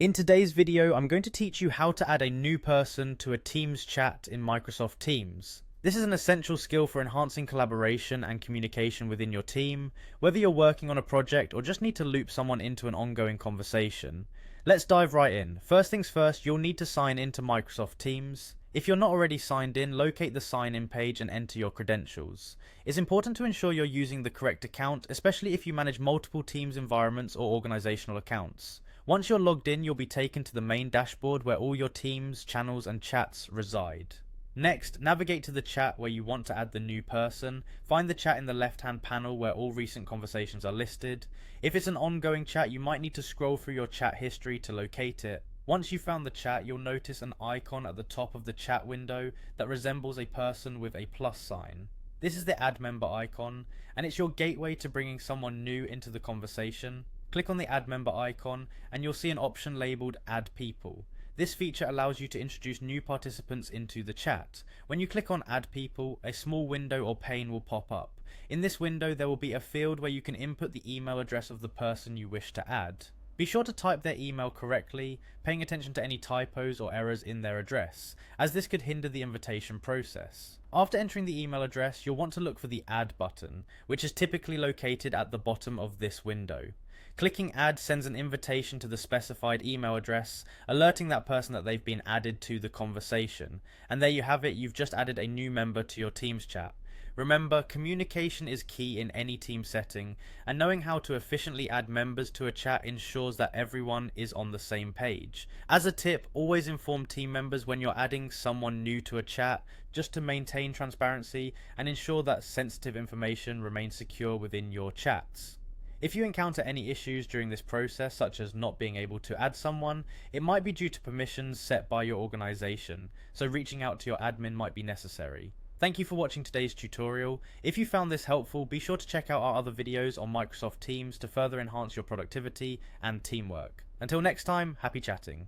In today's video, I'm going to teach you how to add a new person to a Teams chat in Microsoft Teams. This is an essential skill for enhancing collaboration and communication within your team, whether you're working on a project or just need to loop someone into an ongoing conversation. Let's dive right in. First things first, you'll need to sign into Microsoft Teams. If you're not already signed in, locate the sign in page and enter your credentials. It's important to ensure you're using the correct account, especially if you manage multiple Teams environments or organizational accounts. Once you're logged in, you'll be taken to the main dashboard where all your teams, channels, and chats reside. Next, navigate to the chat where you want to add the new person. Find the chat in the left-hand panel where all recent conversations are listed. If it's an ongoing chat, you might need to scroll through your chat history to locate it. Once you've found the chat, you'll notice an icon at the top of the chat window that resembles a person with a plus sign. This is the add member icon, and it's your gateway to bringing someone new into the conversation. Click on the add member icon and you'll see an option labeled add people. This feature allows you to introduce new participants into the chat. When you click on add people, a small window or pane will pop up. In this window there will be a field where you can input the email address of the person you wish to add. Be sure to type their email correctly, paying attention to any typos or errors in their address, as this could hinder the invitation process. After entering the email address, you'll want to look for the add button, which is typically located at the bottom of this window. Clicking add sends an invitation to the specified email address, alerting that person that they've been added to the conversation. And there you have it, you've just added a new member to your Teams chat. Remember, communication is key in any team setting, and knowing how to efficiently add members to a chat ensures that everyone is on the same page. As a tip, always inform team members when you're adding someone new to a chat, just to maintain transparency and ensure that sensitive information remains secure within your chats. If you encounter any issues during this process, such as not being able to add someone, it might be due to permissions set by your organization, so reaching out to your admin might be necessary. Thank you for watching today's tutorial. If you found this helpful, be sure to check out our other videos on Microsoft Teams to further enhance your productivity and teamwork. Until next time, happy chatting.